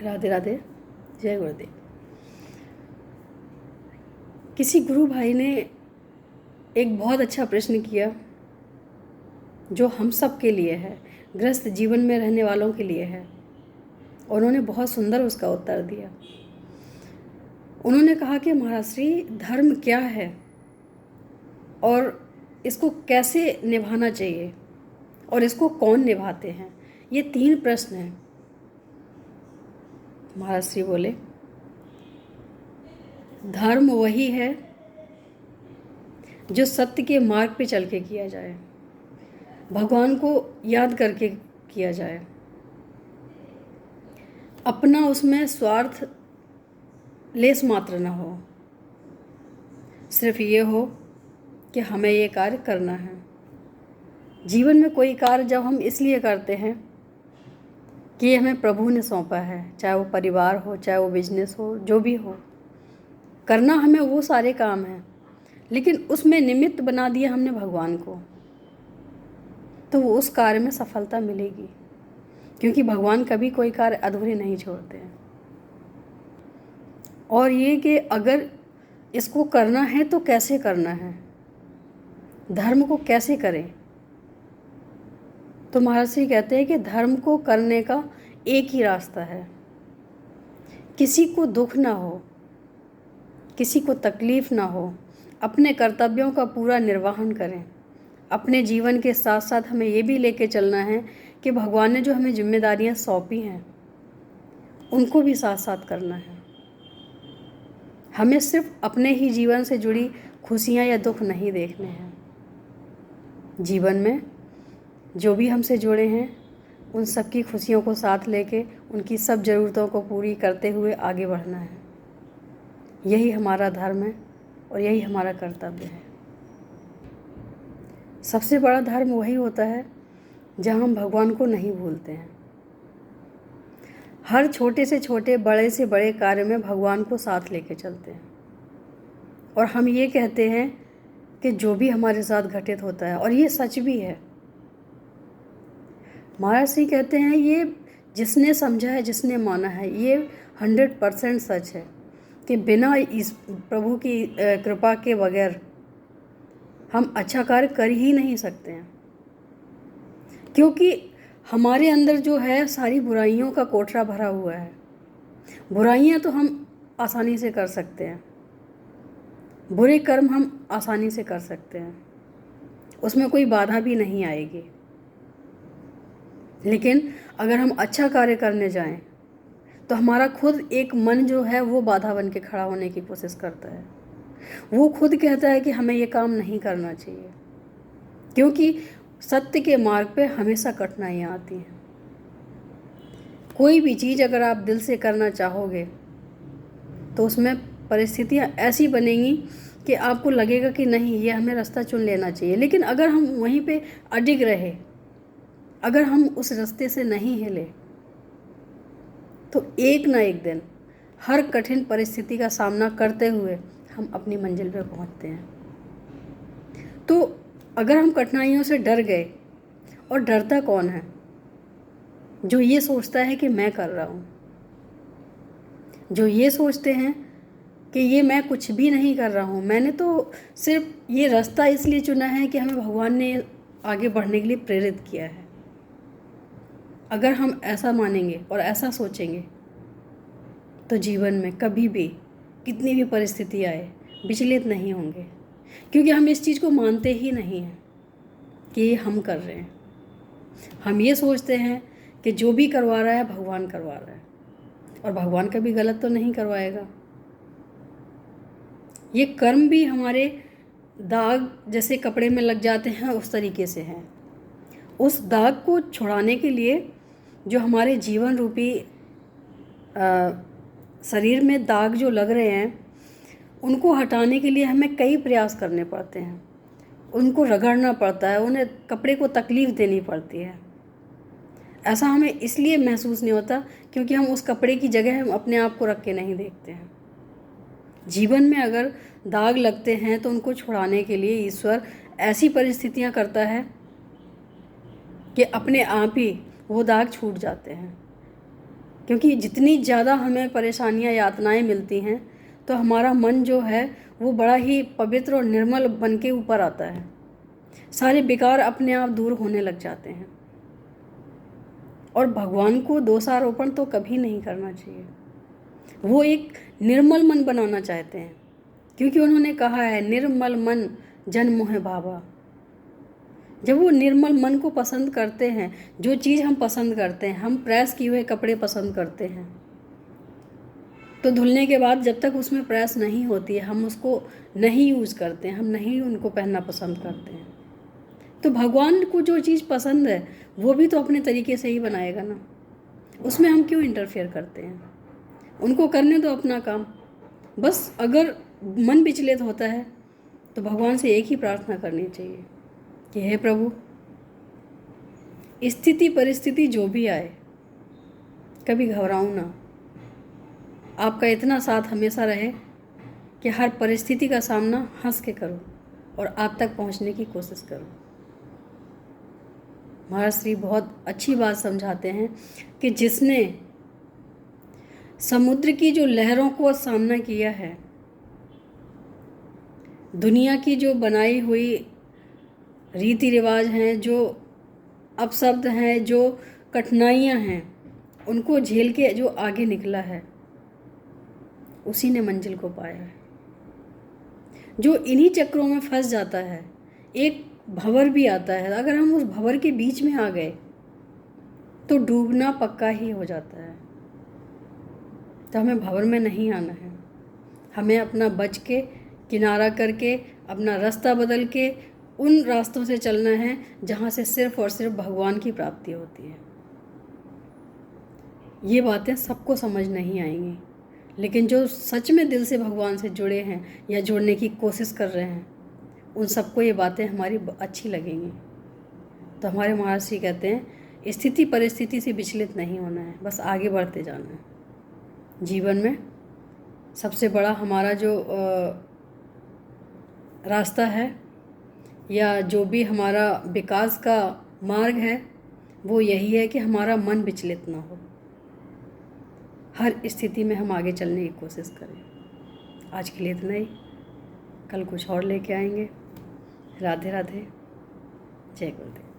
राधे राधे, जय गुरुदेव। किसी गुरु भाई ने एक बहुत अच्छा प्रश्न किया जो हम सब के लिए है, ग्रस्त जीवन में रहने वालों के लिए है। उन्होंने बहुत सुंदर उसका उत्तर दिया। उन्होंने कहा कि महाराज श्री, धर्म क्या है और इसको कैसे निभाना चाहिए और इसको कौन निभाते हैं। ये 3 प्रश्न हैं। महाराज श्री बोले, धर्म वही है जो सत्य के मार्ग पे चल के किया जाए, भगवान को याद करके किया जाए, अपना उसमें स्वार्थ लेस मात्र न हो, सिर्फ ये हो कि हमें ये कार्य करना है। जीवन में कोई कार्य जब हम इसलिए करते हैं कि ये हमें प्रभु ने सौंपा है, चाहे वो परिवार हो, चाहे वो बिजनेस हो, जो भी हो, करना हमें वो सारे काम हैं, लेकिन उसमें निमित्त बना दिया हमने भगवान को, तो वो उस कार्य में सफलता मिलेगी, क्योंकि भगवान कभी कोई कार्य अधूरे नहीं छोड़ते हैं। और ये कि अगर इसको करना है तो कैसे करना है, धर्म को कैसे करें, तो महाराज श्री कहते हैं कि धर्म को करने का एक ही रास्ता है। किसी को दुख ना हो, किसी को तकलीफ़ ना हो, अपने कर्तव्यों का पूरा निर्वहन करें। अपने जीवन के साथ साथ हमें ये भी लेके चलना है कि भगवान ने जो हमें जिम्मेदारियां सौंपी हैं उनको भी साथ साथ करना है। हमें सिर्फ अपने ही जीवन से जुड़ी खुशियां या दुख नहीं देखने हैं। जीवन में जो भी हमसे जुड़े हैं उन सब की खुशियों को साथ लेके उनकी सब ज़रूरतों को पूरी करते हुए आगे बढ़ना है। यही हमारा धर्म है और यही हमारा कर्तव्य है। सबसे बड़ा धर्म वही होता है जहाँ हम भगवान को नहीं भूलते हैं। हर छोटे से छोटे, बड़े से बड़े कार्य में भगवान को साथ लेके चलते हैं और हम ये कहते हैं कि जो भी हमारे साथ घटित होता है, और ये सच भी है। महाराज श्री कहते हैं ये जिसने समझा है, जिसने माना है, ये 100% सच है कि बिना इस प्रभु की कृपा के बगैर हम अच्छा कार्य कर ही नहीं सकते हैं, क्योंकि हमारे अंदर जो है सारी बुराइयों का कोठरा भरा हुआ है। बुराइयां तो हम आसानी से कर सकते हैं, बुरे कर्म हम आसानी से कर सकते हैं, उसमें कोई बाधा भी नहीं आएगी। लेकिन अगर हम अच्छा कार्य करने जाएं तो हमारा खुद एक मन जो है वो बाधा बन के खड़ा होने की कोशिश करता है। वो खुद कहता है कि हमें ये काम नहीं करना चाहिए, क्योंकि सत्य के मार्ग पे हमेशा कठिनाइयाँ आती हैं। कोई भी चीज़ अगर आप दिल से करना चाहोगे तो उसमें परिस्थितियाँ ऐसी बनेंगी कि आपको लगेगा कि नहीं, ये हमें रास्ता चुन लेना चाहिए। लेकिन अगर हम वहीं पे अडिग रहे, अगर हम उस रास्ते से नहीं हिले, तो एक ना एक दिन हर कठिन परिस्थिति का सामना करते हुए हम अपनी मंजिल पर पहुंचते हैं। तो अगर हम कठिनाइयों से डर गए, और डरता कौन है? जो ये सोचता है कि मैं कर रहा हूँ, जो ये सोचते हैं कि ये मैं कुछ भी नहीं कर रहा हूँ, मैंने तो सिर्फ ये रास्ता इसलिए चुना है कि हमें भगवान ने आगे बढ़ने के लिए प्रेरित किया है। अगर हम ऐसा मानेंगे और ऐसा सोचेंगे तो जीवन में कभी भी कितनी भी परिस्थिति आए विचलित नहीं होंगे, क्योंकि हम इस चीज़ को मानते ही नहीं हैं कि ये हम कर रहे हैं। हम ये सोचते हैं कि जो भी करवा रहा है भगवान करवा रहा है, और भगवान कभी गलत तो नहीं करवाएगा। ये कर्म भी हमारे दाग जैसे कपड़े में लग जाते हैं उस तरीके से हैं। उस दाग को छुड़ाने के लिए जो हमारे जीवन रूपी शरीर में दाग जो लग रहे हैं उनको हटाने के लिए हमें कई प्रयास करने पड़ते हैं, उनको रगड़ना पड़ता है, उन्हें कपड़े को तकलीफ़ देनी पड़ती है। ऐसा हमें इसलिए महसूस नहीं होता क्योंकि हम उस कपड़े की जगह हम अपने आप को रख के नहीं देखते हैं। जीवन में अगर दाग लगते हैं तो उनको छुड़ाने के लिए ईश्वर ऐसी परिस्थितियां करता है कि अपने आप ही वो दाग छूट जाते हैं। क्योंकि जितनी ज़्यादा हमें परेशानियाँ यातनाएं मिलती हैं तो हमारा मन जो है वो बड़ा ही पवित्र और निर्मल बन के ऊपर आता है। सारे विकार अपने आप दूर होने लग जाते हैं। और भगवान को दोषारोपण तो कभी नहीं करना चाहिए। वो एक निर्मल मन बनाना चाहते हैं, क्योंकि उन्होंने कहा है निर्मल मन जन मोह भावा। जब वो निर्मल मन को पसंद करते हैं, जो चीज़ हम पसंद करते हैं, हम प्रेस किए हुए कपड़े पसंद करते हैं, तो धुलने के बाद जब तक उसमें प्रेस नहीं होती है हम उसको नहीं यूज़ करते हैं, हम नहीं उनको पहनना पसंद करते हैं। तो भगवान को जो चीज़ पसंद है वो भी तो अपने तरीके से ही बनाएगा ना, उसमें हम क्यों इंटरफेयर करते हैं? उनको करने दो अपना काम। बस अगर मन विचलित होता है तो भगवान से एक ही प्रार्थना करनी चाहिए कि हे प्रभु, स्थिति परिस्थिति जो भी आए कभी घबराऊं ना। आपका इतना साथ हमेशा रहे कि हर परिस्थिति का सामना हंस के करो और आप तक पहुंचने की कोशिश करो। महाराज श्री बहुत अच्छी बात समझाते हैं कि जिसने समुद्र की जो लहरों को सामना किया है, दुनिया की जो बनाई हुई रीति रिवाज हैं, जो अपशब्द हैं, जो कठिनाइयां हैं, उनको झेल के जो आगे निकला है उसी ने मंजिल को पाया है। जो इन्हीं चक्रों में फंस जाता है, एक भंवर भी आता है, अगर हम उस भंवर के बीच में आ गए तो डूबना पक्का ही हो जाता है। तो हमें भंवर में नहीं आना है, हमें अपना बच के किनारा करके अपना रास्ता बदल के उन रास्तों से चलना है जहाँ से सिर्फ और सिर्फ भगवान की प्राप्ति होती है। ये बातें सबको समझ नहीं आएंगी, लेकिन जो सच में दिल से भगवान से जुड़े हैं या जुड़ने की कोशिश कर रहे हैं उन सबको ये बातें हमारी अच्छी लगेंगी। तो हमारे महाराज जी कहते हैं स्थिति परिस्थिति से विचलित नहीं होना है, बस आगे बढ़ते जाना है। जीवन में सबसे बड़ा हमारा जो रास्ता है या जो भी हमारा विकास का मार्ग है वो यही है कि हमारा मन विचलित ना हो, हर स्थिति में हम आगे चलने की कोशिश करें। आज के लिए इतना ही, कल कुछ और लेके आएंगे। राधे राधे, जय गुरुदेव।